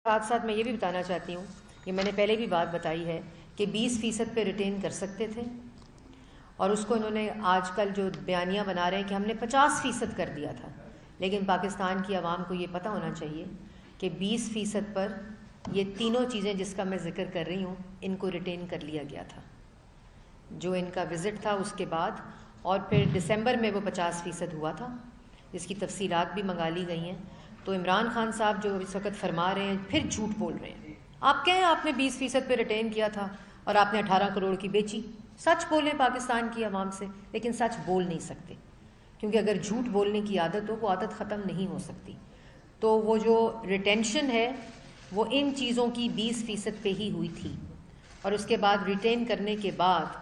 ساتھ ساتھ میں یہ بھی بتانا چاہتی ہوں کہ میں نے پہلے بھی بات بتائی ہے کہ 20% پہ ریٹین کر سکتے تھے، اور اس کو انہوں نے آج کل جو بیانیہ بنا رہے ہیں کہ ہم نے 50% کر دیا تھا، لیکن پاکستان کی عوام کو یہ پتہ ہونا چاہیے کہ 20% پر یہ تینوں چیزیں جس کا میں ذکر کر رہی ہوں ان کو ریٹین کر لیا گیا تھا، جو ان کا وزٹ تھا اس کے بعد، اور پھر دسمبر میں وہ 50% ہوا تھا، جس کی تفصیلات بھی منگا لی گئی ہیں۔ تو عمران خان صاحب جو اس وقت فرما رہے ہیں پھر جھوٹ بول رہے ہیں۔ آپ کہیں آپ نے 20% پہ ریٹین کیا تھا اور آپ نے 18 کروڑ کی بیچی، سچ بولیں پاکستان کی عوام سے، لیکن سچ بول نہیں سکتے، کیونکہ اگر جھوٹ بولنے کی عادت ہو وہ عادت ختم نہیں ہو سکتی۔ تو وہ جو ریٹینشن ہے وہ ان چیزوں کی 20% پہ ہی ہوئی تھی، اور اس کے بعد ریٹین کرنے کے بعد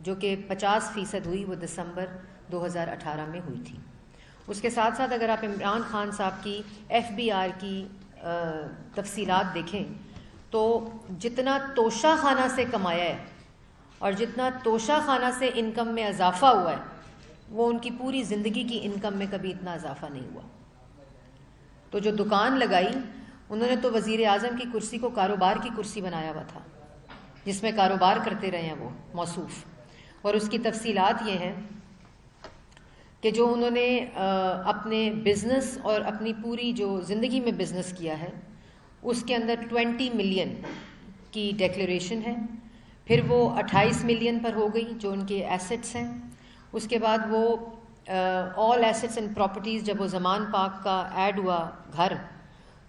جو کہ 50% ہوئی وہ دسمبر 2018 میں ہوئی تھی۔ اس کے ساتھ ساتھ اگر آپ عمران خان صاحب کی ایف بی آر کی تفصیلات دیکھیں تو جتنا توشہ خانہ سے کمایا ہے اور جتنا توشہ خانہ سے انکم میں اضافہ ہوا ہے وہ ان کی پوری زندگی کی انکم میں کبھی اتنا اضافہ نہیں ہوا۔ تو جو دکان لگائی انہوں نے تو وزیر اعظم کی کرسی کو کاروبار کی کرسی بنایا ہوا تھا، جس میں کاروبار کرتے رہے ہیں وہ موصوف، اور اس کی تفصیلات یہ ہیں کہ جو انہوں نے اپنے بزنس اور اپنی پوری جو زندگی میں بزنس کیا ہے اس کے اندر 20 ملین کی ڈیکلیریشن ہے، پھر وہ 28 ملین پر ہو گئی جو ان کے ایسٹس ہیں، اس کے بعد وہ آل ایسٹس اینڈ پراپرٹیز جب وہ زمان پاک کا ایڈ ہوا گھر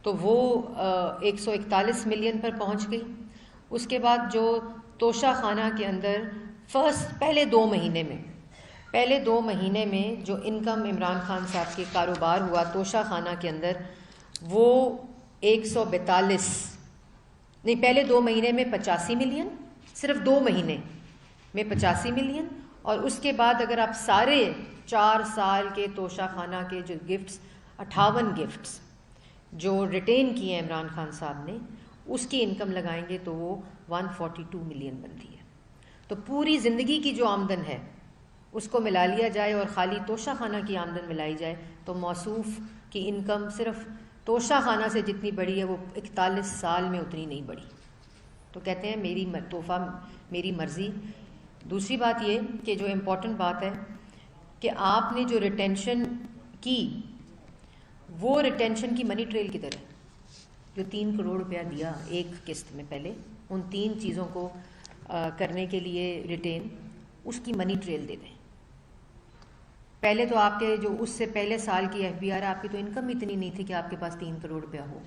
تو وہ 141 ملین پر پہنچ گئی۔ اس کے بعد جو توشہ خانہ کے اندر پہلے دو مہینے میں جو انکم عمران خان صاحب کے کاروبار ہوا توشہ خانہ کے اندر وہ 142 نہیں، پہلے 2 مہینے میں 85 ملین، صرف 2 مہینے میں 85 ملین، اور اس کے بعد اگر آپ سارے 4 سال کے توشہ خانہ کے جو گفٹس 58 گفٹس جو ریٹین کیے ہیں عمران خان صاحب نے اس کی انکم لگائیں گے تو وہ 142 ملین بنتی ہے۔ تو پوری زندگی کی جو آمدن ہے اس کو ملا لیا جائے اور خالی توشہ خانہ کی آمدن ملائی جائے تو موصوف کی انکم صرف توشہ خانہ سے جتنی بڑی ہے وہ 41 سال میں اتنی نہیں بڑھی۔ تو کہتے ہیں میری تحفہ میری مرضی۔ دوسری بات یہ کہ جو امپورٹنٹ بات ہے کہ آپ نے جو ریٹینشن کی وہ ریٹینشن کی منی ٹریل کی طرح، جو 3 کروڑ روپیہ دیا ایک قسط میں پہلے ان 3 چیزوں کو کرنے کے لیے ریٹین، اس کی منی ٹریل دے دیں۔ پہلے تو آپ کے جو اس سے پہلے سال کی ایف بی آر آپ کی تو انکم اتنی نہیں تھی کہ آپ کے پاس 3 کروڑ روپیہ ہو،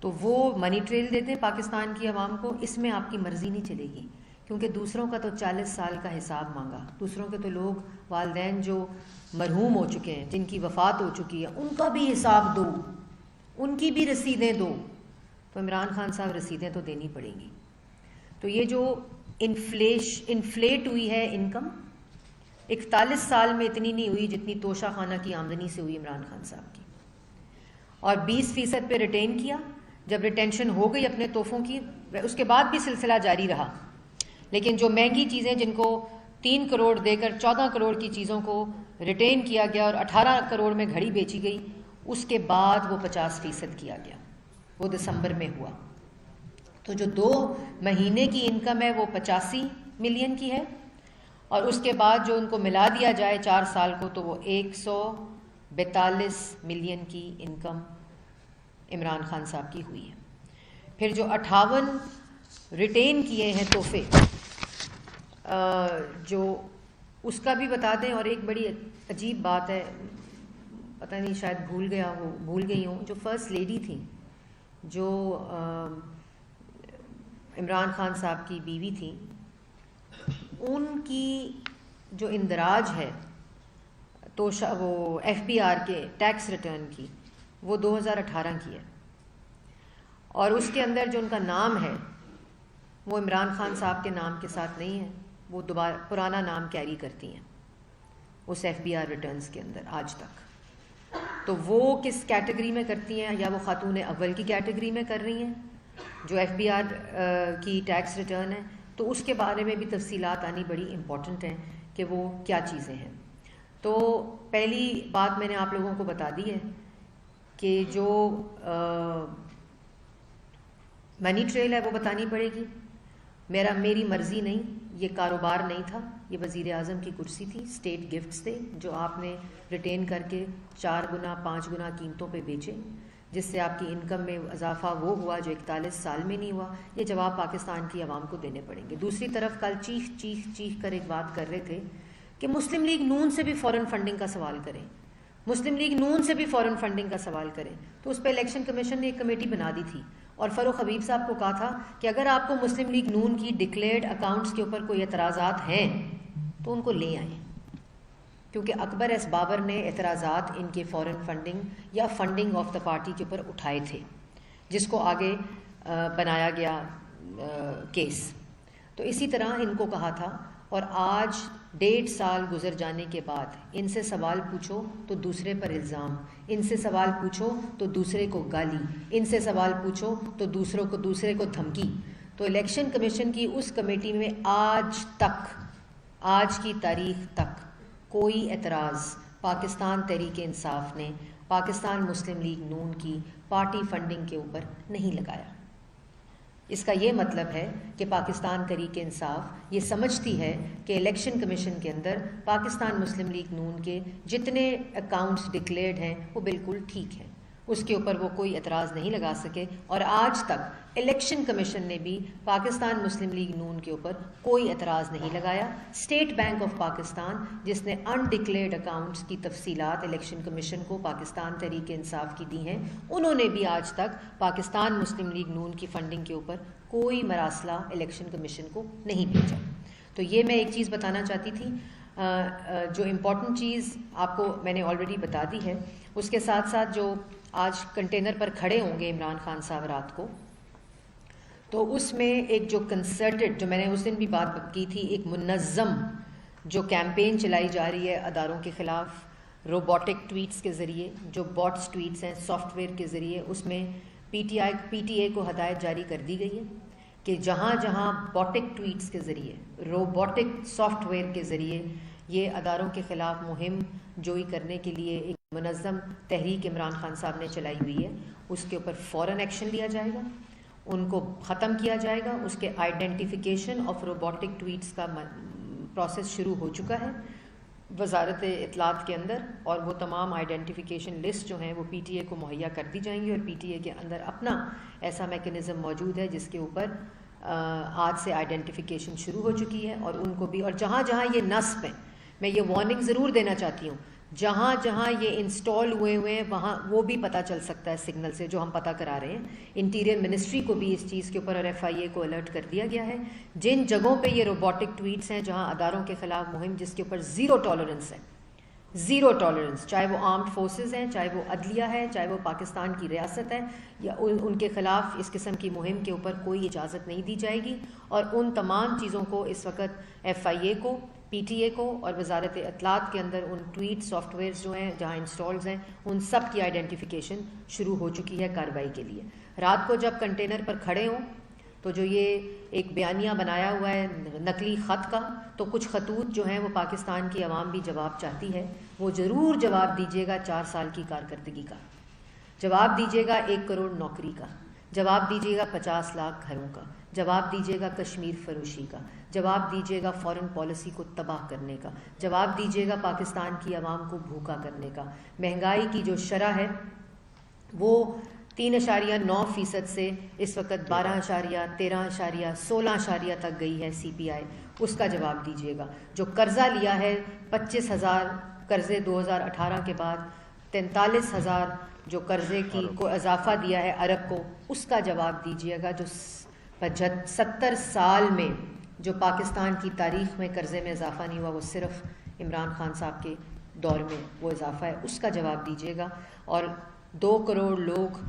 تو وہ منی ٹریل دے دیں پاکستان کی عوام کو۔ اس میں آپ کی مرضی نہیں چلے گی، کیونکہ دوسروں کا تو 40 سال کا حساب مانگا، دوسروں کے تو لوگ والدین جو مرحوم ہو چکے ہیں جن کی وفات ہو چکی ہے ان کا بھی حساب دو، ان کی بھی رسیدیں دو، تو عمران خان صاحب رسیدیں تو دینی پڑیں گی۔ تو یہ جو انفلیٹ ہوئی ہے انکم 41 سال میں اتنی نہیں ہوئی جتنی توشہ خانہ کی آمدنی سے ہوئی عمران خان صاحب کی، اور 20% پہ ریٹین کیا۔ جب ریٹینشن ہو گئی اپنے تحفوں کی اس کے بعد بھی سلسلہ جاری رہا، لیکن جو مہنگی چیزیں جن کو 3 کروڑ دے کر 14 کروڑ کی چیزوں کو ریٹین کیا گیا اور 18 کروڑ میں گھڑی بیچی گئی، اس کے بعد وہ 50% کیا گیا، وہ دسمبر میں ہوا۔ تو جو 2 مہینے کی انکم ہے وہ 85 ملین کی ہے، اور اس کے بعد جو ان کو ملا دیا جائے 4 سال کو تو وہ 142 ملین کی انکم عمران خان صاحب کی ہوئی ہے۔ پھر جو 58 ریٹین کیے ہیں تحفے، جو اس کا بھی بتا دیں۔ اور ایک بڑی عجیب بات ہے، پتہ نہیں شاید بھول گئی ہوں، جو فرسٹ لیڈی تھیں، جو عمران خان صاحب کی بیوی تھیں، ان کی جو اندراج ہے تو وہ ایف بی آر کے ٹیکس ریٹرن کی وہ 2018 کی ہے، اور اس کے اندر جو ان کا نام ہے وہ عمران خان صاحب کے نام کے ساتھ نہیں ہے، وہ دوبارہ پرانا نام کیری کرتی ہیں اس ایف بی آر ریٹرنز کے اندر آج تک۔ تو وہ کس کیٹیگری میں کرتی ہیں، یا وہ خاتون اول کی کیٹیگری میں کر رہی ہیں جو ایف بی آر کی ٹیکس ریٹرن ہے، تو اس کے بارے میں بھی تفصیلات آنی بڑی امپورٹنٹ ہیں کہ وہ کیا چیزیں ہیں۔ تو پہلی بات میں نے آپ لوگوں کو بتا دی ہے کہ جو منی ٹریل ہے وہ بتانی پڑے گی. میری مرضی نہیں، یہ کاروبار نہیں تھا، یہ وزیر اعظم کی کرسی تھی، اسٹیٹ گفٹس تھے جو آپ نے ریٹین کر کے 4 گنا 5 گنا قیمتوں پہ بیچے، جس سے آپ کی انکم میں اضافہ وہ ہوا جو 41 سال میں نہیں ہوا. یہ جواب پاکستان کی عوام کو دینے پڑیں گے. دوسری طرف کل چیخ کر ایک بات کر رہے تھے کہ مسلم لیگ نون سے بھی فورن فنڈنگ کا سوال کریں، مسلم لیگ نون سے بھی فورن فنڈنگ کا سوال کریں. تو اس پہ الیکشن کمیشن نے ایک کمیٹی بنا دی تھی اور فروخ حبیب صاحب کو کہا تھا کہ اگر آپ کو مسلم لیگ نون کی ڈکلیئرڈ اکاؤنٹس کے اوپر کوئی اعتراضات ہیں تو ان کو لے آئیں، کیونکہ اکبر ایس بابر نے اعتراضات ان کے فورن فنڈنگ یا فنڈنگ آف دا پارٹی کے اوپر اٹھائے تھے، جس کو آگے بنایا گیا کیس. تو اسی طرح ان کو کہا تھا، اور آج 1.5 سال گزر جانے کے بعد ان سے سوال پوچھو تو دوسرے پر الزام، ان سے سوال پوچھو تو دوسرے کو گالی، ان سے سوال پوچھو تو دوسرے کو دھمکی. تو الیکشن کمیشن کی اس کمیٹی میں آج کی تاریخ تک کوئی اعتراض پاکستان تحریک انصاف نے پاکستان مسلم لیگ نون کی پارٹی فنڈنگ کے اوپر نہیں لگایا. اس کا یہ مطلب ہے کہ پاکستان تحریک انصاف یہ سمجھتی ہے کہ الیکشن کمیشن کے اندر پاکستان مسلم لیگ نون کے جتنے اکاؤنٹس ڈکلیئرڈ ہیں وہ بالکل ٹھیک ہیں، اس کے اوپر وہ کوئی اعتراض نہیں لگا سکے. اور آج تک الیکشن کمیشن نے بھی پاکستان مسلم لیگ نون کے اوپر کوئی اعتراض نہیں لگایا. اسٹیٹ بینک آف پاکستان جس نے انڈکلیئرڈ اکاؤنٹس کی تفصیلات الیکشن کمیشن کو پاکستان تحریک انصاف کی دی ہیں، انہوں نے بھی آج تک پاکستان مسلم لیگ نون کی فنڈنگ کے اوپر کوئی مراسلہ الیکشن کمیشن کو نہیں بھیجا. تو یہ میں ایک چیز بتانا چاہتی تھی. جو امپورٹنٹ چیز آپ کو میں نے آلریڈی بتا دی ہے. اس کے ساتھ ساتھ جو آج کنٹینر پر کھڑے ہوں گے عمران خان صاحب رات کو، تو اس میں ایک جو کنسرٹڈ، جو میں نے اس دن بھی بات کی تھی، ایک منظم جو کیمپین چلائی جا رہی ہے اداروں کے خلاف روبوٹک ٹویٹس کے ذریعے، جو باٹس ٹویٹس ہیں سافٹ ویئر کے ذریعے، اس میں پی ٹی اے کو ہدایت جاری کر دی گئی ہے کہ جہاں باٹک ٹویٹس کے ذریعے، روبوٹک سافٹ ویئر کے ذریعے یہ اداروں کے خلاف مہم جوئی کرنے کے لیے ایک منظم تحریک عمران خان صاحب نے چلائی ہوئی ہے، اس کے اوپر فوراً ایکشن لیا جائے گا، ان کو ختم کیا جائے گا. اس کے آئیڈینٹیفیکیشن آف روبوٹک ٹویٹس کا پروسیس شروع ہو چکا ہے وزارت اطلاعات کے اندر، اور وہ تمام آئیڈینٹیفیکیشن لسٹ جو ہیں وہ پی ٹی اے کو مہیا کر دی جائیں گی، اور پی ٹی اے کے اندر اپنا ایسا میکینزم موجود ہے جس کے اوپر آج سے آئیڈینٹیفیکیشن شروع ہو چکی ہے. اور ان کو بھی، اور جہاں یہ نصب ہیں، میں یہ وارننگ ضرور دینا چاہتی ہوں، جہاں یہ انسٹال ہوئے ہیں وہاں وہ بھی پتہ چل سکتا ہے سگنل سے، جو ہم پتہ کرا رہے ہیں. انٹیریئر منسٹری کو بھی اس چیز کے اوپر اور ایف آئی اے کو الرٹ کر دیا گیا ہے. جن جگہوں پہ یہ روبوٹک ٹویٹس ہیں، جہاں اداروں کے خلاف مہم جس کے اوپر زیرو ٹالرنس ہے، چاہے وہ آرمڈ فورسز ہیں، چاہے وہ عدلیہ ہے، چاہے وہ پاکستان کی ریاست ہے، یا ان کے خلاف اس قسم کی مہم کے اوپر کوئی اجازت نہیں دی جائے گی. اور ان تمام چیزوں کو اس وقت ایف آئی اے کو، پی ٹی اے کو اور وزارت اطلاعات کے اندر ان ٹویٹ سافٹ ویئرز جو ہیں جہاں انسٹالز ہیں ان سب کی آئیڈینٹیفیکیشن شروع ہو چکی ہے کارروائی کے لیے. رات کو جب کنٹینر پر کھڑے ہوں تو جو یہ ایک بیانیہ بنایا ہوا ہے نقلی خط کا، تو کچھ خطوط جو ہیں وہ پاکستان کی عوام بھی جواب چاہتی ہے، وہ ضرور جواب دیجیے گا 4 سال کی کارکردگی کا، جواب دیجیے گا 1 کروڑ نوکری کا، جواب دیجیے گا 50 لاکھ گھروں کا، جواب دیجیے گا کشمیر فروشی کا، جواب دیجیے گا فارن پالیسی کو تباہ کرنے کا، جواب دیجیے گا پاکستان کی عوام کو بھوکا کرنے کا. مہنگائی کی جو شرح ہے وہ 3.9% سے اس وقت 12%، 13%، 16% تک گئی ہے سی پی آئی، اس کا جواب دیجیے گا. جو قرضہ لیا ہے 25,000 قرضے 2018 کے بعد، 43,000 جو قرضے کی کو اضافہ دیا ہے عرب کو، اس کا جواب دیجیے گا. جو 70 سال میں جو پاکستان کی تاریخ میں قرضے میں اضافہ نہیں ہوا، وہ صرف عمران خان صاحب کے دور میں وہ اضافہ ہے، اس کا جواب دیجیے گا. اور 2 کروڑ لوگ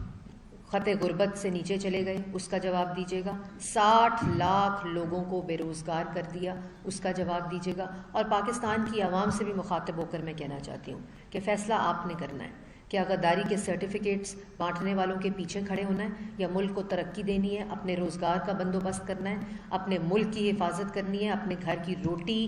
خط غربت سے نیچے چلے گئے، اس کا جواب دیجیے گا. 60 لاکھ لوگوں کو بے روزگار کر دیا، اس کا جواب دیجیے گا. اور پاکستان کی عوام سے بھی مخاطب ہو کر میں کہنا چاہتی ہوں کہ فیصلہ آپ نے کرنا ہے کہ غداری کے سرٹیفکیٹس بانٹنے والوں کے پیچھے کھڑے ہونا ہے، یا ملک کو ترقی دینی ہے، اپنے روزگار کا بندوبست کرنا ہے، اپنے ملک کی حفاظت کرنی ہے، اپنے گھر کی روٹی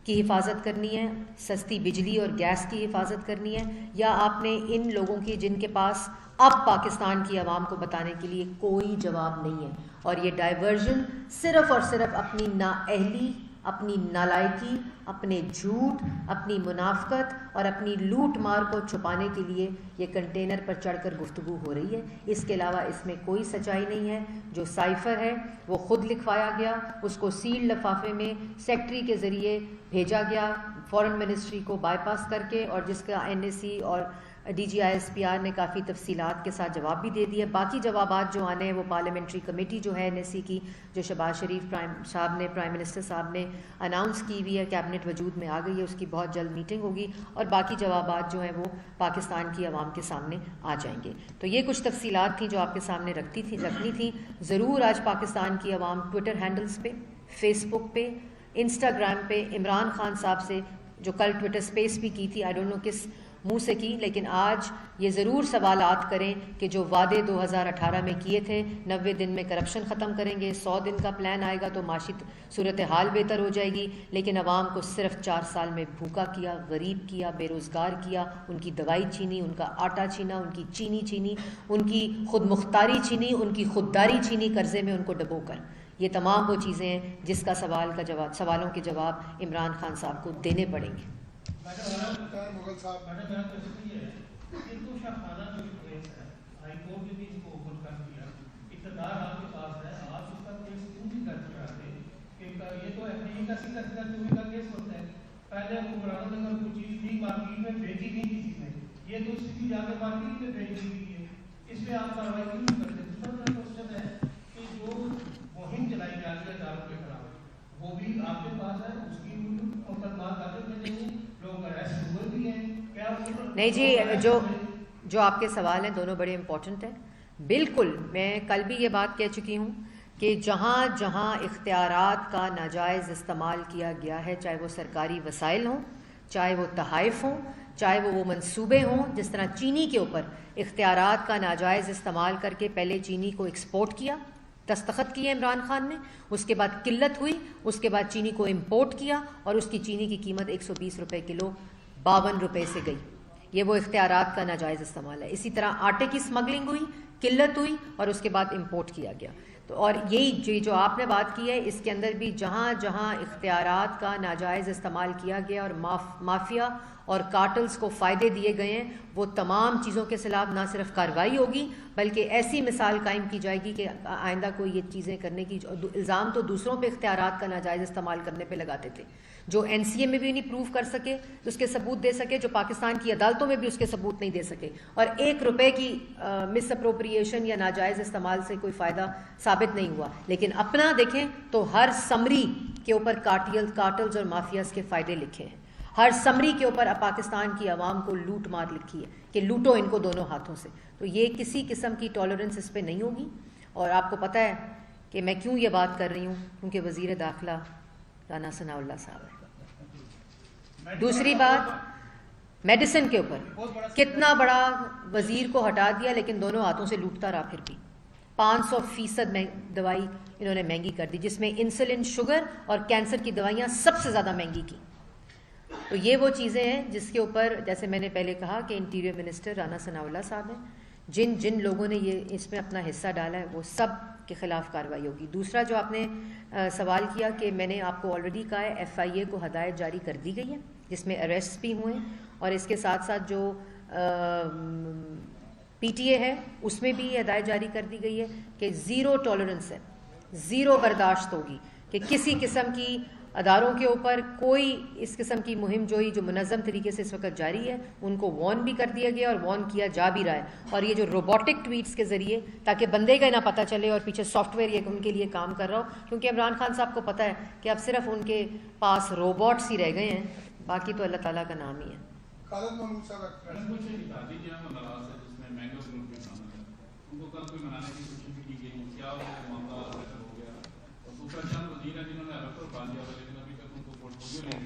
کی حفاظت کرنی ہے، سستی بجلی اور گیس کی حفاظت کرنی ہے، یا آپ نے ان لوگوں کی جن کے پاس اب پاکستان کی عوام کو بتانے کے لیے کوئی جواب نہیں ہے، اور یہ ڈائیورژن صرف اور صرف اپنی نااہلی، اپنی نالائکی، اپنے جھوٹ، اپنی منافقت اور اپنی لوٹ مار کو چھپانے کے لیے یہ کنٹینر پر چڑھ کر گفتگو ہو رہی ہے۔ اس کے علاوہ اس میں کوئی سچائی نہیں ہے۔ جو سائفر ہے وہ خود لکھوایا گیا، اس کو سیل لفافے میں سیکٹری کے ذریعے بھیجا گیا فورن منسٹری کو بائی پاس کر کے، اور جس کا NSC اور DGISPR نے کافی تفصیلات کے ساتھ جواب بھی دے دیا۔ باقی جوابات جو آنے ہیں وہ پارلیمنٹری کمیٹی جو ہے NSC کی، جو شہباز شریف پرائم منسٹر صاحب نے اناؤنس کی ہوئی ہے، کیبنٹ وجود میں آ گئی ہے، اس کی بہت جلد میٹنگ ہوگی، اور باقی جوابات جو ہیں وہ پاکستان کی عوام کے سامنے آ جائیں گے۔ تو یہ کچھ تفصیلات تھیں جو آپ کے سامنے رکھنی تھیں۔ ضرور آج پاکستان کی عوام ٹویٹر ہینڈلز پہ، فیس بک پہ، انسٹاگرام پہ عمران خان صاحب سے، جو کل ٹویٹر سپیس بھی کی تھی، آئی ڈونٹ نو کس منہ سے کی، لیکن آج یہ ضرور سوالات کریں کہ جو وعدے 2018 میں کیے تھے، 90 دن میں کرپشن ختم کریں گے، 100 دن کا پلان آئے گا تو معاشی صورتحال بہتر ہو جائے گی، لیکن عوام کو صرف 4 سال میں بھوکا کیا، غریب کیا، بے روزگار کیا، ان کی دوائی چھینی، ان کا آٹا چھینا، ان کی چینی چھینی، ان کی خود مختاری چھینی، ان کی خودداری چھینی، قرضے میں ان کو ڈبو کر۔ یہ تمام وہ چیزیں ہیں جس کا سوالوں کے جواب عمران خان صاحب کو دینے پڑیں گے۔ مغل صاحب میرا کوشچن یہ ہے کہ تو شاہانہ جو کیس ہے ہائی کورٹ نے بھی اس کو اوپن کر دیا، اقتدار آپ کے پاس ہے، آپ اس کا کیس کیوں نہیں درج کراتے؟ کہ یہ تو FIA کا سیدھا چوری کا کیس ہوتا ہے، پہلے حکمرانوں نے اگر کوئی چیز تھی مارکیٹ میں بیچی نہیں کسی نے، یہ تو سیدھی جا کے مارکیٹ میں بیچ دی گئی ہے، اس میں آپ کارروائی کیوں نہیں کرتے؟ دوسرا میرا کوشچن ہے کہ جو مہم چلائی جا رہی ہے داروں کے خلاف، وہ بھی آپ کے پاس ہے، اس کی مقدمات آپ میں نہیں ہے، لوگ ایسے ہوئے بھی ہیں، کیا نہیں جی، جو آپ کے سوال ہیں دونوں بڑے امپورٹنٹ ہیں۔ بالکل، میں کل بھی یہ بات کہہ چکی ہوں کہ جہاں جہاں اختیارات کا ناجائز استعمال کیا گیا ہے، چاہے وہ سرکاری وسائل ہوں، چاہے وہ تحائف ہوں، چاہے وہ منصوبے ہوں، جس طرح چینی کے اوپر اختیارات کا ناجائز استعمال کر کے پہلے چینی کو ایکسپورٹ کیا، دستخط کیے عمران خان نے، اس کے بعد قلت ہوئی، اس کے بعد چینی کو امپورٹ کیا اور اس کی چینی کی قیمت 120 روپے کلو 52 روپے سے گئی۔ یہ وہ اختیارات کا ناجائز استعمال ہے۔ اسی طرح آٹے کی اسمگلنگ ہوئی، قلت ہوئی اور اس کے بعد امپورٹ کیا گیا۔ تو اور یہی جو آپ نے بات کی ہے، اس کے اندر بھی جہاں جہاں اختیارات کا ناجائز استعمال کیا گیا اور مافیا اور کارٹلز کو فائدے دیے گئے ہیں، وہ تمام چیزوں کے خلاف نہ صرف کارروائی ہوگی بلکہ ایسی مثال قائم کی جائے گی کہ آئندہ کوئی یہ چیزیں کرنے کی الزام تو دوسروں پہ اختیارات کا ناجائز استعمال کرنے پہ لگاتے تھے، جو NCA میں بھی نہیں پروف کر سکے، اس کے ثبوت دے سکے، جو پاکستان کی عدالتوں میں بھی اس کے ثبوت نہیں دے سکے، اور 1 روپے کی مس اپروپریشن یا ناجائز استعمال سے کوئی فائدہ ثابت نہیں ہوا۔ لیکن اپنا دیکھیں تو ہر سمری کے اوپر کارٹلز اور مافیاز کے فائدے لکھے ہیں، ہر سمری کے اوپر پاکستان کی عوام کو لوٹ مار لکھی ہے کہ لوٹو ان کو دونوں ہاتھوں سے۔ تو یہ کسی قسم کی ٹالرنس اس پہ نہیں ہوگی۔ اور آپ کو پتہ ہے کہ میں کیوں یہ بات کر رہی ہوں، کیونکہ وزیر داخلہ رانا ثناء اللہ صاحب ہے۔ دوسری بات، میڈیسن کے اوپر کتنا بڑا وزیر کو ہٹا دیا لیکن دونوں ہاتھوں سے لوٹتا رہا، پھر بھی 500% دوائی انہوں نے مہنگی کر دی، جس میں انسولن، شوگر اور کینسر کی دوائیاں سب سے زیادہ مہنگی کی۔ تو یہ وہ چیزیں ہیں جس کے اوپر، جیسے میں نے پہلے کہا کہ انٹیریئر منسٹر رانا ثناء اللہ صاحب ہیں، جن لوگوں نے یہ اس میں اپنا حصہ ڈالا ہے وہ سب کے خلاف کارروائی ہوگی۔ دوسرا جو آپ نے سوال کیا کہ میں نے آپ کو آلریڈی کہا ہے FIA کو ہدایت جاری کر دی گئی ہے جس میں اریسٹ بھی ہوئے، اور اس کے ساتھ ساتھ جو PTA ہے اس میں بھی ہدایت جاری کر دی گئی ہے کہ 0 ٹالرنس ہے، 0 برداشت ہوگی کہ کسی قسم کی اداروں کے اوپر کوئی اس قسم کی مہم جوئی جو منظم طریقے سے اس وقت جاری ہے، ان کو وارن بھی کر دیا گیا اور وارن کیا جا بھی رہا ہے۔ اور یہ جو روبوٹک ٹویٹس کے ذریعے، تاکہ بندے کا نہ پتہ چلے اور پیچھے سافٹ ویئر یہ ان کے لیے کام کر رہا ہو، کیونکہ عمران خان صاحب کو پتہ ہے کہ اب صرف ان کے پاس روبوٹس ہی رہ گئے ہیں، باقی تو اللہ تعالیٰ کا نام ہی ہے۔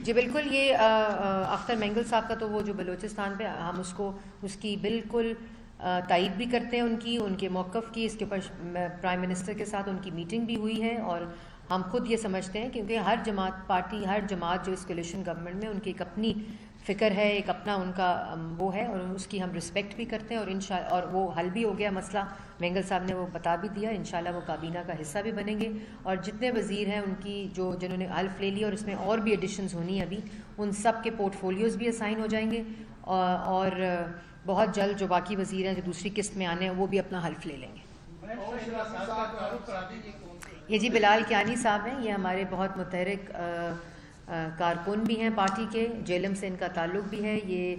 جی بالکل، یہ اختر مینگل صاحب کا تو وہ جو بلوچستان پہ، ہم اس کی بالکل تائید بھی کرتے ہیں، ان کے موقف کی۔ اس کے اوپر پرائم منسٹر کے ساتھ ان کی میٹنگ بھی ہوئی ہے، اور ہم خود یہ سمجھتے ہیں کیونکہ ہر جماعت جو اس کولیشن گورنمنٹ میں ان کی ایک اپنی فکر ہے، ایک اپنا ان کا وہ ہے، اور اس کی ہم رسپیکٹ بھی کرتے ہیں، اور وہ حل بھی ہو گیا مسئلہ، مینگل صاحب نے وہ بتا بھی دیا، انشاءاللہ وہ کابینہ کا حصہ بھی بنیں گے، اور جتنے وزیر ہیں ان کی جنہوں نے حلف لے لی اور اس میں اور بھی ایڈیشنز ہونی ہیں ابھی، ان سب کے پورٹ فولیوز بھی اسائن ہو جائیں گے، اور بہت جلد جو باقی وزیر ہیں جو دوسری قسط میں آنے ہیں وہ بھی اپنا حلف لے لیں گے۔ یہ جی بلال کیانی صاحب ہیں، یہ ہمارے بہت متحرک کارکن بھی ہیں پارٹی کے، جیلم سے ان کا تعلق بھی ہے، یہ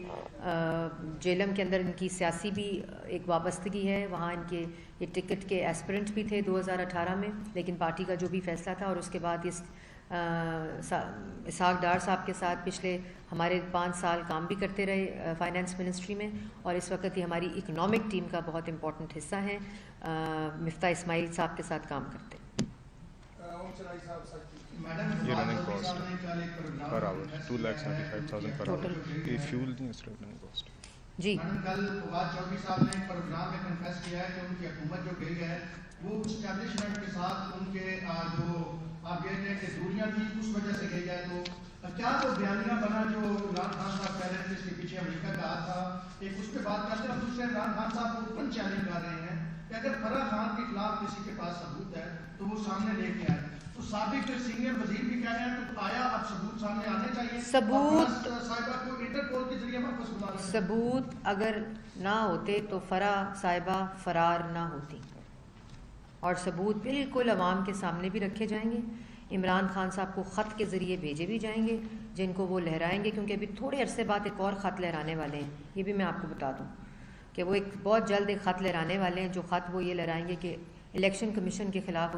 جیلم کے اندر ان کی سیاسی بھی ایک وابستگی ہے، وہاں ان کے یہ ٹکٹ کے ایسپرنٹ بھی تھے 2018 میں، لیکن پارٹی کا جو بھی فیصلہ تھا، اور اس کے بعد اس اسحاق ڈار صاحب کے ساتھ پچھلے ہمارے 5 سال کام بھی کرتے رہے فائنانس منسٹری میں، اور اس وقت یہ ہماری اکنامک ٹیم کا بہت امپورٹنٹ حصہ ہیں، مفتاح اسماعیل صاحب کے ساتھ کام کرتے ہیں۔ یہ رننگ کاسٹ پر آور 2,75,000 پر آور، یہ فیول نہیں اس رننگ کاسٹ۔ جی میڈم کل فواد چودھری صاحب نے پروگرام میں کنفیس کیا ہے کہ ان کی حکومت جو گئی ہے وہ اسٹیبلشمنٹ کے ساتھ ان کے جو آپ کہتے ہیں کہ دوریاں تھیں اس وجہ سے گئی ہے، تو کیا وہ بیانیہ بنا جو عمران خان صاحب کہہ رہے تھے اس کے پیچھے امریکہ کا ہاتھ تھا، ایک اس پہ بات کرتے ہیں، دوسرے عمران خان صاحب کو اوپن چیلنج کر رہے ہیں کہ اگر فرح خان کے خلاف کسی کے پاس ثبوت ہے تو وہ سامنے لے کے آئے، تو سابق سینئر وزیر بھی کہہ رہے ہیں تو آیا اب ثبوت سامنے آنے چاہیے، ثبوت صاحبہ کو انٹرپول کے ذریعے واپس بلا رہے ہیں۔ ثبوت اگر نہ ہوتے تو فرح صاحبہ فرار نہ ہوتی، اور ثبوت بالکل عوام کے سامنے بھی رکھے جائیں گے، عمران خان صاحب کو خط کے ذریعے بھیجے بھی جائیں گے جن کو وہ لہرائیں گے، کیونکہ ابھی تھوڑے عرصے بعد ایک اور خط لہرانے والے ہیں، یہ بھی میں آپ کو بتا دوں کہ وہ ایک بہت جلد ایک خط لہرانے والے ہیں، جو خط وہ یہ لہرائیں گے کہ الیکشن کمیشن کے خلاف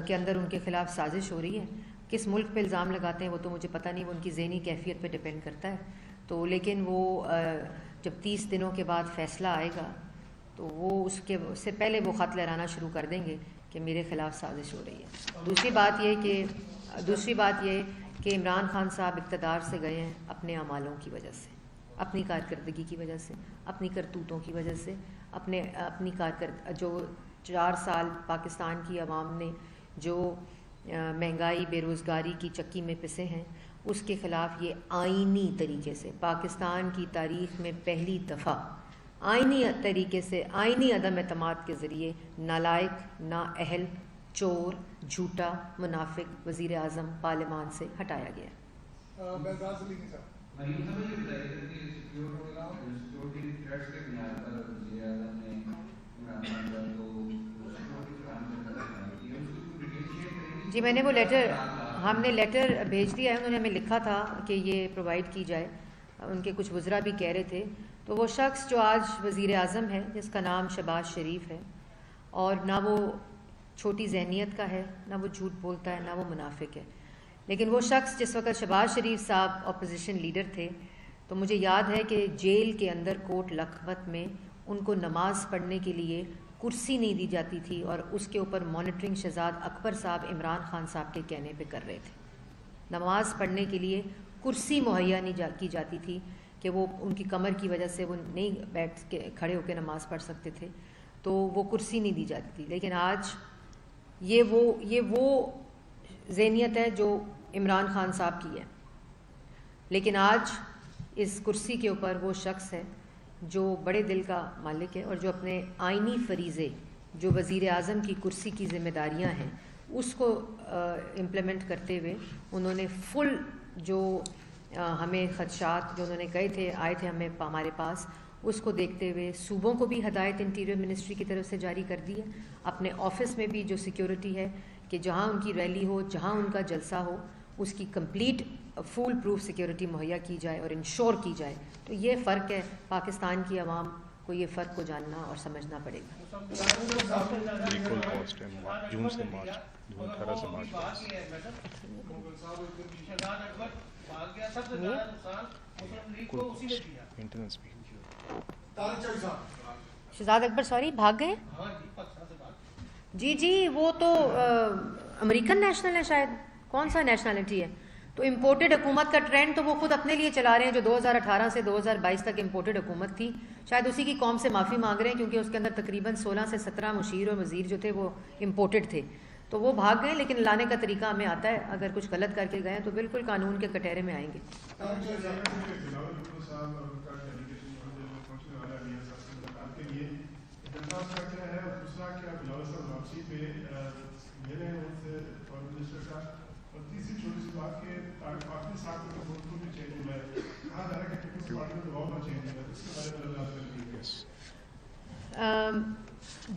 کے اندر ان کے خلاف سازش ہو رہی ہے، کس ملک پہ الزام لگاتے ہیں وہ تو مجھے پتہ نہیں، وہ ان کی ذہنی کیفیت پہ ڈپینڈ کرتا ہے، تو لیکن وہ جب 30 دنوں کے بعد فیصلہ آئے گا تو وہ اس سے پہلے وہ خط لہرانا شروع کر دیں گے کہ میرے خلاف سازش ہو رہی ہے۔ دوسری بات یہ کہ عمران خان صاحب اقتدار سے گئے ہیں اپنے اعمالوں کی وجہ سے، اپنی کارکردگی کی وجہ سے، اپنی کرتوتوں کی وجہ سے، اپنی جو 4 سال پاکستان کی عوام نے جو مہنگائی بے روزگاری کی چکی میں پسے ہیں، اس کے خلاف یہ آئینی طریقے سے پاکستان کی تاریخ میں پہلی دفعہ آئینی طریقے سے، آئینی عدم اعتماد کے ذریعے نالائق، نااہل، چور، جھوٹا، منافق وزیر اعظم پارلیمان سے ہٹایا گیا۔ جی میں نے وہ ہم نے لیٹر بھیج دیا ہے، انہوں نے ہمیں لکھا تھا کہ یہ پرووائڈ کی جائے، ان کے کچھ وزراء بھی کہہ رہے تھے، تو وہ شخص جو آج وزیر اعظم ہے جس کا نام شہباز شریف ہے، اور نہ وہ چھوٹی ذہنیت کا ہے، نہ وہ جھوٹ بولتا ہے، نہ وہ منافق ہے، لیکن وہ شخص جس وقت شہباز شریف صاحب اپوزیشن لیڈر تھے تو مجھے یاد ہے کہ جیل کے اندر کوٹ لکھپت میں ان کو نماز پڑھنے کے لیے کرسی نہیں دی جاتی تھی، اور اس کے اوپر مانیٹرنگ شہزاد اکبر صاحب عمران خان صاحب کے کہنے پہ کر رہے تھے، نماز پڑھنے کے لیے کرسی مہیا نہیں کی جاتی تھی کہ وہ ان کی کمر کی وجہ سے وہ نہیں بیٹھ کے کھڑے ہو کے نماز پڑھ سکتے تھے، تو وہ کرسی نہیں دی جاتی تھی، لیکن آج یہ وہ ذہنیت ہے جو عمران خان صاحب کی ہے، لیکن آج اس کرسی کے اوپر وہ شخص ہے جو بڑے دل کا مالک ہے، اور جو اپنے آئینی فریضے جو وزیر اعظم کی کرسی کی ذمہ داریاں ہیں اس کو امپلیمنٹ کرتے ہوئے انہوں نے فل جو ہمیں خدشات جو انہوں نے کہے تھے آئے تھے ہمارے پاس، اس کو دیکھتے ہوئے صوبوں کو بھی ہدایت انٹیریئر منسٹری کی طرف سے جاری کر دی ہے، اپنے آفس میں بھی جو سیکیورٹی ہے کہ جہاں ان کی ریلی ہو، جہاں ان کا جلسہ ہو، اس کی کمپلیٹ فول پروف سیکیورٹی مہیا کی جائے اور انشور کی جائے۔ تو یہ فرق ہے، پاکستان کی عوام کو یہ فرق کو جاننا اور سمجھنا پڑے گا۔ ایکول کاسٹ ہے جون سے مارچ 2018 سے مارچ مینٹیننس بھی۔ شہزاد اکبر سوری بھاگ گئے؟ جی وہ تو امریکن نیشنل ہے شاید، کون سا نیشنلٹی ہے؟ تو امپورٹڈ حکومت کا ٹرینڈ تو وہ خود اپنے لیے چلا رہے ہیں، جو 2018 سے 2022 تک امپورٹڈ حکومت تھی، شاید اسی کی قوم سے معافی مانگ رہے ہیں، کیونکہ اس کے اندر تقریباً 16 سے 17 مشیر اور وزیر جو تھے وہ امپورٹڈ تھے، تو وہ بھاگ گئے، لیکن لانے کا طریقہ ہمیں آتا ہے، اگر کچھ غلط کر کے گئے تو بالکل قانون کے کٹہرے میں آئیں گے۔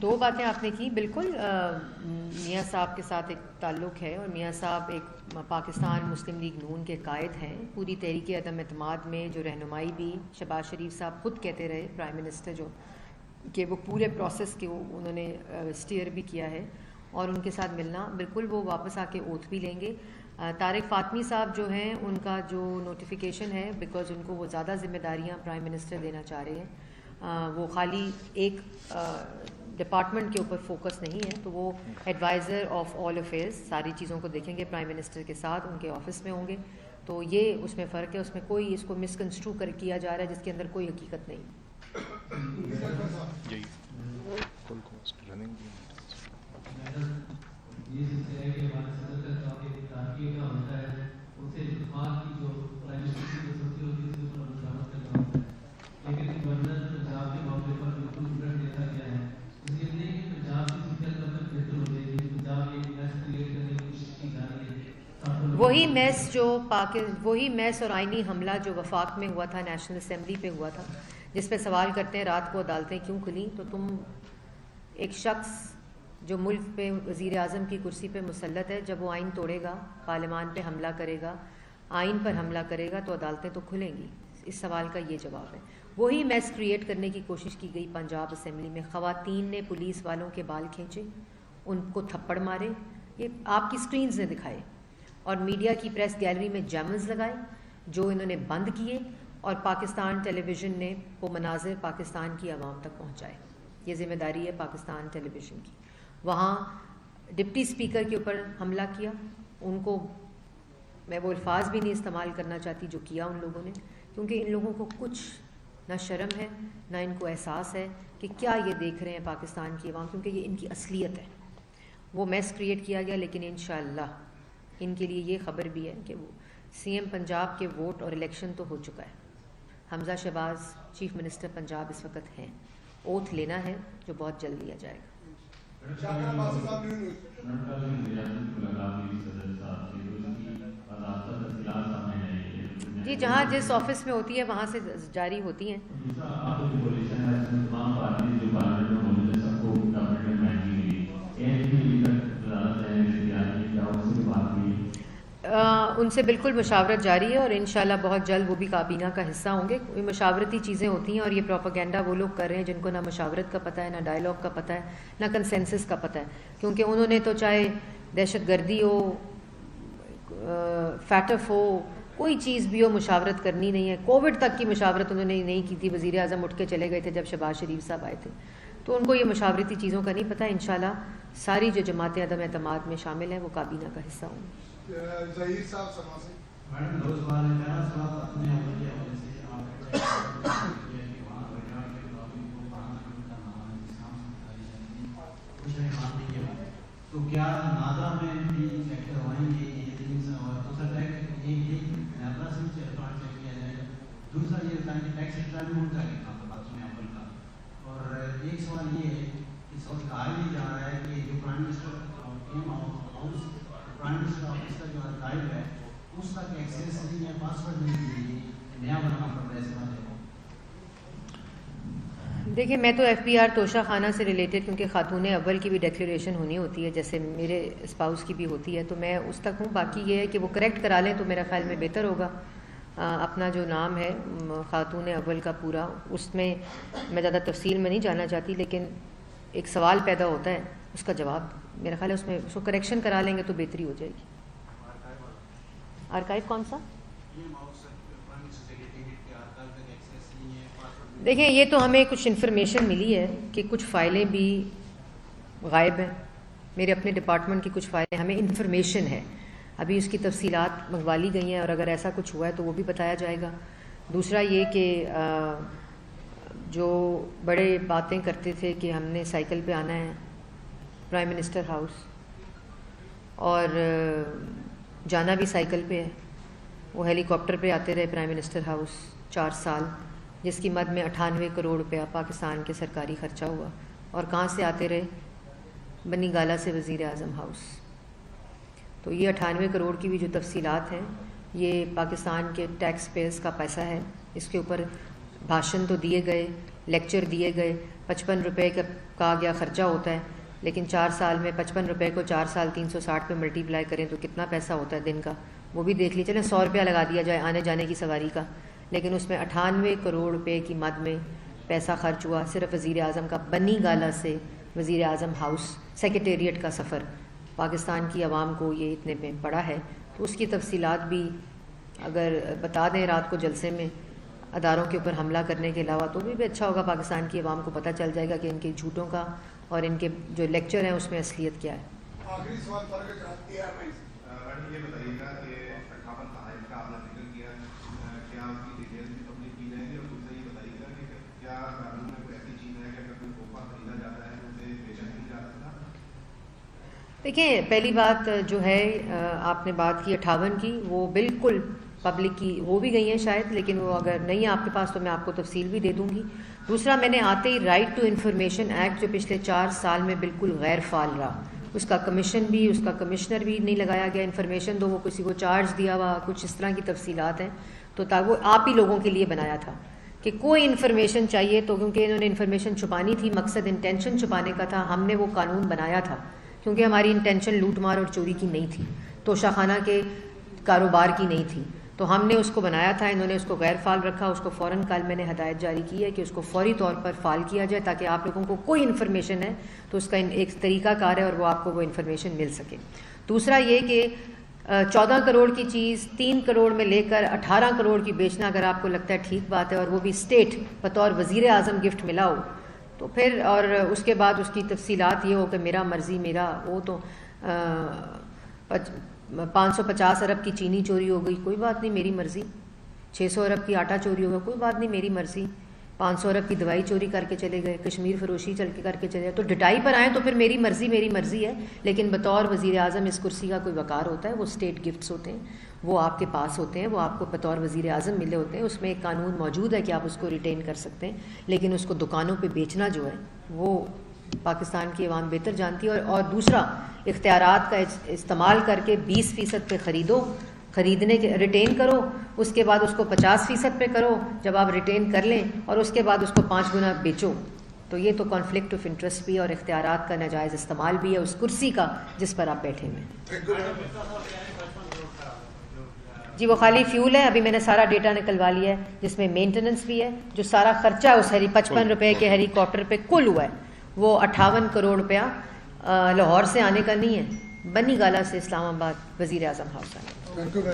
دو باتیں آپ نے کی، بالکل میاں صاحب کے ساتھ ایک تعلق ہے، اور میاں صاحب ایک پاکستان مسلم لیگ نون کے قائد ہیں۔ پوری تحریک عدم اعتماد میں جو رہنمائی بھی شہباز شریف صاحب خود کہتے رہے، پرائم منسٹر جو، کہ وہ پورے پروسیس کے انہوں نے اسٹیئر بھی کیا ہے، اور ان کے ساتھ ملنا بالکل وہ واپس آ کے اوتھ بھی لیں گے۔ طارق فاطمی صاحب جو ہیں، ان کا جو نوٹیفیکیشن ہے، بیکاز ان کو وہ زیادہ ذمہ داریاں پرائم منسٹر دینا چاہ رہے ہیں، وہ خالی ایک ڈپارٹمنٹ کے اوپر فوکس نہیں ہے، تو وہ ایڈوائزر آف آل افیئرز ساری چیزوں کو دیکھیں گے، پرائم منسٹر کے ساتھ ان کے آفس میں ہوں گے۔ تو یہ اس میں فرق ہے، اس میں کوئی اس کو مسکنسٹرو کیا جا رہا ہے جس کے اندر کوئی حقیقت نہیں۔ وہی میس اور آئینی حملہ جو وفاق میں ہوا تھا، نیشنل اسمبلی پہ ہوا تھا، جس پہ سوال کرتے ہیں رات کو عدالتیں کیوں کھلیں، تو تم ایک شخص جو ملک پہ وزیر اعظم کی کرسی پہ مسلط ہے، جب وہ آئین توڑے گا، پارلیمان پہ حملہ کرے گا، آئین پر حملہ کرے گا، تو عدالتیں تو کھلیں گی۔ اس سوال کا یہ جواب ہے۔ وہی میس کریٹ کرنے کی کوشش کی گئی پنجاب اسمبلی میں، خواتین نے پولیس والوں کے بال کھینچے، ان کو تھپڑ مارے، یہ آپ کی سکرینز نے دکھائے، اور میڈیا کی پریس گیلری میں جیمز لگائے جو انہوں نے بند کیے، اور پاکستان ٹیلی ویژن نے وہ مناظر پاکستان کی عوام تک پہنچائے۔ یہ ذمہ داری ہے پاکستان ٹیلی ویژن کی۔ وہاں ڈپٹی اسپیکر کے اوپر حملہ کیا، ان کو میں وہ الفاظ بھی نہیں استعمال کرنا چاہتی جو کیا ان لوگوں نے، کیونکہ ان لوگوں کو کچھ نہ شرم ہے، نہ ان کو احساس ہے کہ کیا یہ دیکھ رہے ہیں پاکستان کی عوام، کیونکہ یہ ان کی اصلیت ہے۔ وہ میس کریٹ کیا گیا، لیکن انشاءاللہ ان کے لیے یہ خبر بھی ہے کہ وہ سی ایم پنجاب کے ووٹ اور الیکشن تو ہو چکا ہے۔ حمزہ شہباز چیف منسٹر پنجاب اس وقت ہیں، اوتھ لینا ہے جو بہت جلد لیا جائے گا۔ جی جہاں جس آفس میں ہوتی ہے وہاں سے جاری ہوتی ہیں۔ ان سے بالکل مشاورت جاری ہے، اور انشاءاللہ بہت جلد وہ بھی کابینہ کا حصہ ہوں گے۔ مشاورتی چیزیں ہوتی ہیں، اور یہ پروپیگنڈا وہ لوگ کر رہے ہیں جن کو نہ مشاورت کا پتہ ہے، نہ ڈائلاگ کا پتہ ہے، نہ کنسنسس کا پتہ ہے، کیونکہ انہوں نے تو چاہے دہشت گردی ہو، فیٹف ہو، کوئی چیز بھی ہو، مشاورت کرنی نہیں ہے۔ کووڈ تک کی مشاورت انہوں نے نہیں کی تھی، وزیر اعظم اٹھ کے چلے گئے تھے جب شہباز شریف صاحب آئے تھے، تو ان کو یہ مشاورتی چیزوں کا نہیں پتہ۔ انشاءاللہ ساری جو جماعتیں عدم اعتماد میں شامل ہیں وہ کابینہ کا حصہ ہوں گی۔ ظہیر صاحب سما سے میڈم دو سوال ہے۔ پہلا سوال اپنے عمل کے حوالے سے آپ تو کیا نادا میں بھی فیکٹر ہوئیں گے یہ، اور دوسرا ایک نیابرا سے چیک کیا جائے گا، دوسرا یہ ہوتا ہے کہ ٹیکس ریٹرن کا اپنے عمل کا، اور ایک سوال یہ ہے کہ اس وقت کہا بھی جا رہا ہے کہ جو prime minister prime minister office کا جو ارکائیو ہے اس تک ایکسیس نہیں ہے، پاسورڈ نہیں دی، نیا بنانا پڑ رہا ہے اس بارے میں۔ دیکھیں میں تو ایف بی آر توشہ خانہ سے ریلیٹڈ، کیونکہ خاتون اول کی بھی ڈیکلیریشن ہونی ہوتی ہے جیسے میرے اسپاؤس کی بھی ہوتی ہے، تو میں اس تک ہوں۔ باقی یہ ہے کہ وہ کریکٹ کرا لیں تو میرا خیال میں بہتر ہوگا۔ اپنا جو نام ہے خاتون اول کا پورا، اس میں زیادہ تفصیل میں نہیں جانا چاہتی، لیکن ایک سوال پیدا ہوتا ہے، اس کا جواب میرا خیال ہے اس میں اس کو کریکشن کرا لیں گے تو بہتری ہو جائے گی۔ آرکائیو کون سا؟ دیکھیں یہ تو ہمیں کچھ انفارمیشن ملی ہے کہ کچھ فائلیں بھی غائب ہیں، میرے اپنے ڈپارٹمنٹ کی کچھ فائلیں، ہمیں انفارمیشن ہے، ابھی اس کی تفصیلات منگوا لی گئی ہیں، اور اگر ایسا کچھ ہوا ہے تو وہ بھی بتایا جائے گا۔ دوسرا یہ کہ جو بڑے باتیں کرتے تھے کہ ہم نے سائیکل پہ آنا ہے پرائم منسٹر ہاؤس، اور جانا بھی سائیکل پہ ہے. وہ ہیلی کاپٹر پہ آتے رہے پرائم منسٹر ہاؤس 4 سال، جس کی مد میں 98 کروڑ روپیہ پاکستان کے سرکاری خرچہ ہوا. اور کہاں سے آتے رہے؟ بنی گالا سے وزیر اعظم ہاؤس. تو یہ 98 کروڑ کی بھی جو تفصیلات ہیں یہ پاکستان کے ٹیکس پیئرز کا پیسہ ہے. اس کے اوپر بھاشن تو دیے گئے، لیکچر دیے گئے، 55 روپے کا کہا گیا خرچہ ہوتا ہے، لیکن 4 سال میں 55 روپے کو 4 سال 360 پہ ملٹیپلائی کریں تو کتنا پیسہ ہوتا ہے دن کا، وہ بھی دیکھ لیجیے. چلیں 100 روپیہ لگا دیا جائے آنے جانے کی سواری کا، لیکن اس میں 98 کروڑ روپے کی مد میں پیسہ خرچ ہوا صرف وزیر اعظم کا. بنی گالا سے وزیر اعظم ہاؤس سیکریٹریٹ کا سفر پاکستان کی عوام کو یہ اتنے میں پڑا ہے. تو اس کی تفصیلات بھی اگر بتا دیں رات کو جلسے میں اداروں کے اوپر حملہ کرنے کے علاوہ، تو بھی اچھا ہوگا. پاکستان کی عوام کو پتہ چل جائے گا کہ ان کے جھوٹوں کا اور ان کے جو لیکچر ہیں اس میں اصلیت کیا ہے. آخری سوال فرق چاہتی ہے میں یہ بتائیے گا کہ 58 تحائف کا آپ نے ذکر کیا، کیا اس کی ڈیٹیلز بھی پبلک کی جائیں گی؟ اور دوسرا یہ بتائیے گا کہ کیا قانون میں کوئی ایسی چیز ہے کہ اگر کوئی تحفہ خریدا جاتا ہے تو اسے بیچا نہیں جا سکتا؟ دیکھیں، پہلی بات جو ہے آپ نے بات کی 58 کی، وہ بالکل پبلک کی ہو بھی گئی ہیں شاید، لیکن وہ اگر نہیں ہے آپ کے پاس تو میں آپ کو تفصیل بھی دے دوں گی. دوسرا، میں نے آتے ہی رائٹ ٹو انفارمیشن ایکٹ جو پچھلے 4 سال میں بالکل غیر فعال رہا، اس کا کمیشن بھی، اس کا کمشنر بھی نہیں لگایا گیا. انفارمیشن دو، وہ کسی کو چارج دیا ہوا، کچھ اس طرح کی تفصیلات ہیں. تو وہ آپ ہی لوگوں کے لیے بنایا تھا کہ کوئی انفارمیشن چاہیے تو، کیونکہ انہوں نے انفارمیشن چھپانی تھی، مقصد انٹینشن چھپانے کا تھا. ہم نے وہ قانون بنایا تھا کیونکہ ہماری انٹینشن لوٹ مار اور چوری کی نہیں تھی، توشہ خانہ کے کاروبار کی نہیں تھی. تو ہم نے اس کو بنایا تھا، انہوں نے اس کو غیر فعال رکھا. اس کو فوراً کل میں نے ہدایت جاری کی ہے کہ اس کو فوری طور پر فعال کیا جائے، تاکہ آپ لوگوں کو کوئی انفارمیشن ہے تو اس کا ایک طریقہ کار ہے اور وہ آپ کو وہ انفارمیشن مل سکے. دوسرا یہ کہ 14 کروڑ کی چیز 3 کروڑ میں لے کر 18 کروڑ کی بیچنا اگر آپ کو لگتا ہے ٹھیک بات ہے، اور وہ بھی اسٹیٹ بطور وزیر اعظم گفٹ ملا ہو، تو پھر اور اس کے بعد اس کی تفصیلات یہ ہو کہ میرا مرضی میرا، وہ تو 550 ارب کی چینی چوری ہو گئی، کوئی بات نہیں میری مرضی. 600 ارب کی آٹا چوری ہوگا، کوئی بات نہیں میری مرضی. 500 ارب کی دوائی چوری کر کے چلے گئے، کشمیر فروشی کر کے چلے گئے، تو ڈٹائی پر آئیں تو پھر میری مرضی ہے. لیکن بطور وزیر اعظم اس کرسی کا کوئی وقار ہوتا ہے، وہ اسٹیٹ گفٹس ہوتے ہیں، وہ آپ کے پاس ہوتے ہیں، وہ آپ کو بطور وزیر اعظم ملے ہوتے ہیں. اس میں ایک قانون موجود ہے کہ آپ اس کو ریٹین کر سکتے ہیں، لیکن اس کو دکانوں پہ بیچنا جو ہے وہ پاکستان کی عوام بہتر جانتی ہے. اور دوسرا، اختیارات کا استعمال کر کے 20% پہ خریدنے کے ریٹین کرو، اس کے بعد اس کو 50% پہ کرو جب آپ ریٹین کر لیں، اور اس کے بعد اس کو 5 گنا بیچو. تو یہ تو کانفلکٹ آف انٹرسٹ بھی ہے اور اختیارات کا ناجائز استعمال بھی ہے اس کرسی کا جس پر آپ بیٹھے ہوئے. جی وہ خالی فیول ہے، ابھی میں نے سارا ڈیٹا نکلوا لیا ہے جس میں مینٹیننس بھی ہے. جو سارا خرچہ اس 55 روپے کے ہیلی کاپٹر پہ کل ہوا ہے وہ 58 کروڑ روپیہ لاہور سے آنے کا نہیں ہے، بنی گالا سے اسلام آباد وزیر اعظم ہاؤس آنے کا.